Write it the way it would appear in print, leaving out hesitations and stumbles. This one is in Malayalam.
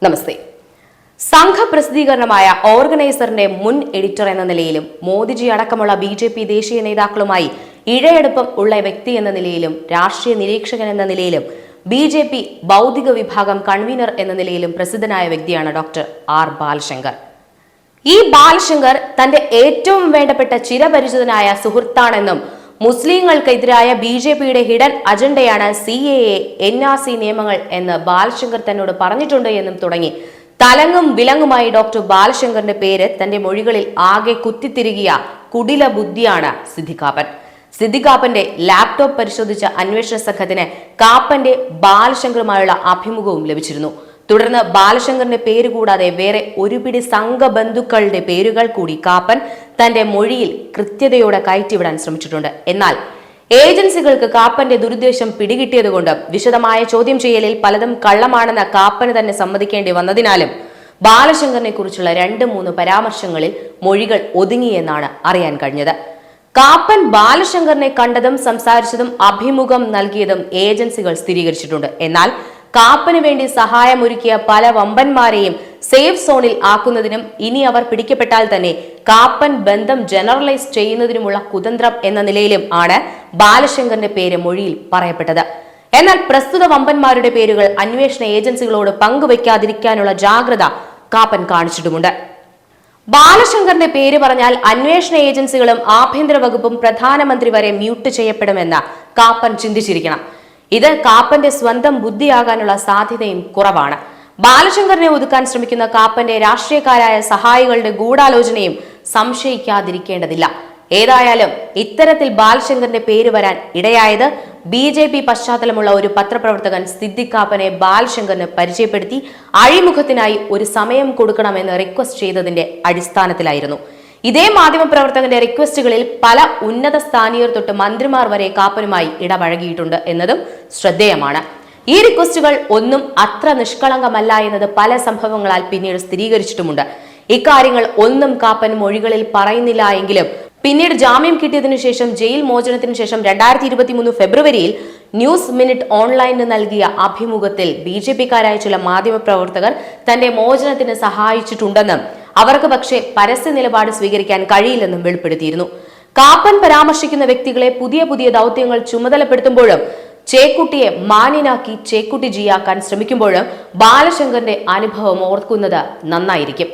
നമസ്തേ. സംഘപ്രസിദ്ധീകരണമായ ഓർഗനൈസറിന്റെ മുൻ എഡിറ്റർ എന്ന നിലയിലും മോദിജി അടക്കമുള്ള ബി.ജെ.പി. ദേശീയ നേതാക്കളുമായി ഇഴയെടുപ്പം ഉള്ള വ്യക്തി എന്ന നിലയിലും രാഷ്ട്രീയ നിരീക്ഷകൻ എന്ന നിലയിലും ബി.ജെ.പി. ബൗദ്ധിക വിഭാഗം കൺവീനർ എന്ന നിലയിലും പ്രസിദ്ധനായ വ്യക്തിയാണ് ഡോക്ടർ ആർ ബാലശങ്കർ. ഈ ബാലശങ്കർ തന്റെ ഏറ്റവും വേണ്ടപ്പെട്ട ചിരപരിചിതനായ സുഹൃത്താണെന്നും മുസ്ലിങ്ങൾക്കെതിരായ ബി.ജെ.പിയുടെ ഹിഡൻ അജണ്ടയാണ് CAA, NRC നിയമങ്ങൾ എന്ന് ബാലശങ്കർ തന്നോട് പറഞ്ഞിട്ടുണ്ട് എന്നും തുടങ്ങി തലങ്ങും വിലങ്ങുമായി ഡോക്ടർ ബാലശങ്കറിന്റെ പേര് തന്റെ മൊഴികളിൽ ആകെ കുത്തിത്തിരികിയ കുടില ബുദ്ധിയാണ് സിദ്ദിഖാപ്പൻ. സിദ്ദിഖാപ്പന്റെ ലാപ്ടോപ്പ് പരിശോധിച്ച അന്വേഷണ സംഘത്തിന് കാപ്പന്റെ ബാലശങ്കറുമായുള്ള അഭിമുഖവും ലഭിച്ചിരുന്നു. തുടർന്ന് ബാലശങ്കറിന്റെ പേര് കൂടാതെ വേറെ ഒരു പിടി സംഘബന്ധുക്കളുടെ പേരുകൾ കൂടി കാപ്പൻ തന്റെ മൊഴിയിൽ കൃത്യതയോടെ കയറ്റിവിടാൻ ശ്രമിച്ചിട്ടുണ്ട്. എന്നാൽ ഏജൻസികൾക്ക് കാപ്പന്റെ ദുരുദ്ദേശം പിടികിട്ടിയതുകൊണ്ട് വിശദമായ ചോദ്യം ചെയ്യലിൽ പലതും കള്ളമാണെന്ന് കാപ്പന് തന്നെ സമ്മതിക്കേണ്ടി വന്നതിനാലും ബാലശങ്കറിനെ കുറിച്ചുള്ള 2-3 പരാമർശങ്ങളിൽ മൊഴികൾ ഒതുങ്ങിയെന്നാണ് അറിയാൻ കഴിഞ്ഞത്. കാപ്പൻ ബാലശങ്കറിനെ കണ്ടതും സംസാരിച്ചതും അഭിമുഖം നൽകിയതും ഏജൻസികൾ സ്ഥിരീകരിച്ചിട്ടുണ്ട്. എന്നാൽ കാപ്പന് വേണ്ടി സഹായമൊരുക്കിയ പല വമ്പന്മാരെയും സേഫ് സോണിൽ ആക്കുന്നതിനും ഇനി അവർ പിടിക്കപ്പെട്ടാൽ തന്നെ കാപ്പൻ ബന്ധം ജനറലൈസ് ചെയ്യുന്നതിനുമുള്ള കുതന്ത്രം എന്ന നിലയിലും ആണ് ബാലശങ്കറിന്റെ പേര് മൊഴിയിൽ പറയപ്പെട്ടത്. എന്നാൽ പ്രസ്തുത വമ്പന്മാരുടെ പേരുകൾ അന്വേഷണ ഏജൻസികളോട് പങ്കുവയ്ക്കാതിരിക്കാനുള്ള ജാഗ്രത കാപ്പൻ കാണിച്ചിട്ടുമുണ്ട്. ബാലശങ്കറിന്റെ പേര് പറഞ്ഞാൽ അന്വേഷണ ഏജൻസികളും ആഭ്യന്തര വകുപ്പും പ്രധാനമന്ത്രി വരെ മ്യൂട്ട് ചെയ്യപ്പെടുമെന്ന് കാപ്പൻ ചിന്തിച്ചിരിക്കണം. ഇത് കാപ്പന്റെ സ്വന്തം ബുദ്ധിയാകാനുള്ള സാധ്യതയും കുറവാണ്. ബാലശങ്കറിനെ ഒതുക്കാൻ ശ്രമിക്കുന്ന കാപ്പന്റെ രാഷ്ട്രീയക്കാരായ സഹായികളുടെ ഗൂഢാലോചനയും സംശയിക്കാതിരിക്കേണ്ടതില്ല. ഏതായാലും ഇത്തരത്തിൽ ബാലശങ്കറിന്റെ പേര് വരാൻ ഇടയായത് ബി.ജെ.പി. പശ്ചാത്തലമുള്ള ഒരു പത്രപ്രവർത്തകൻ സിദ്ദിഖാപ്പനെ ബാലശങ്കറിന് പരിചയപ്പെടുത്തി അഴിമുഖത്തിനായി ഒരു സമയം കൊടുക്കണമെന്ന് റിക്വസ്റ്റ് ചെയ്തതിന്റെ അടിസ്ഥാനത്തിലായിരുന്നു. ഇതേ മാധ്യമപ്രവർത്തകന്റെ റിക്വസ്റ്റുകളിൽ പല ഉന്നത സ്ഥാനീയർ തൊട്ട് മന്ത്രിമാർ വരെ കാപ്പനുമായി ഇടപഴകിയിട്ടുണ്ട് എന്നതും ശ്രദ്ധേയമാണ്. ഈ റിക്വസ്റ്റുകൾ ഒന്നും അത്ര നിഷ്കളങ്കമല്ല എന്നത് പല സംഭവങ്ങളാൽ പിന്നീട് സ്ഥിരീകരിച്ചിട്ടുമുണ്ട്. ഇക്കാര്യങ്ങൾ ഒന്നും കാപ്പൻ മൊഴികളിൽ പറയുന്നില്ല എങ്കിലും പിന്നീട് ജാമ്യം കിട്ടിയതിനു ശേഷം ജയിൽ മോചനത്തിനു ശേഷം 2023 ഫെബ്രുവരിയിൽ ന്യൂസ് മിനിറ്റ് ഓൺലൈനിന് നൽകിയ അഭിമുഖത്തിൽ ബി.ജെ.പിക്കാരായ ചില മാധ്യമപ്രവർത്തകർ തന്റെ മോചനത്തിന് സഹായിച്ചിട്ടുണ്ടെന്നും അവർക്ക് പക്ഷേ പരസ്യ നിലപാട് സ്വീകരിക്കാൻ കഴിയില്ലെന്നും വെളിപ്പെടുത്തിയിരുന്നു. കാപ്പൻ പരാമർശിക്കുന്ന വ്യക്തികളെ പുതിയ ദൗത്യങ്ങൾ ചുമതലപ്പെടുത്തുമ്പോഴും ചേക്കുട്ടിയെ മാന്യനാക്കി ചേക്കുട്ടി ജിയാക്കാൻ ശ്രമിക്കുമ്പോഴും ബാലശങ്കറിന്റെ അനുഭവം ഓർക്കുന്നത് നന്നായിരിക്കും.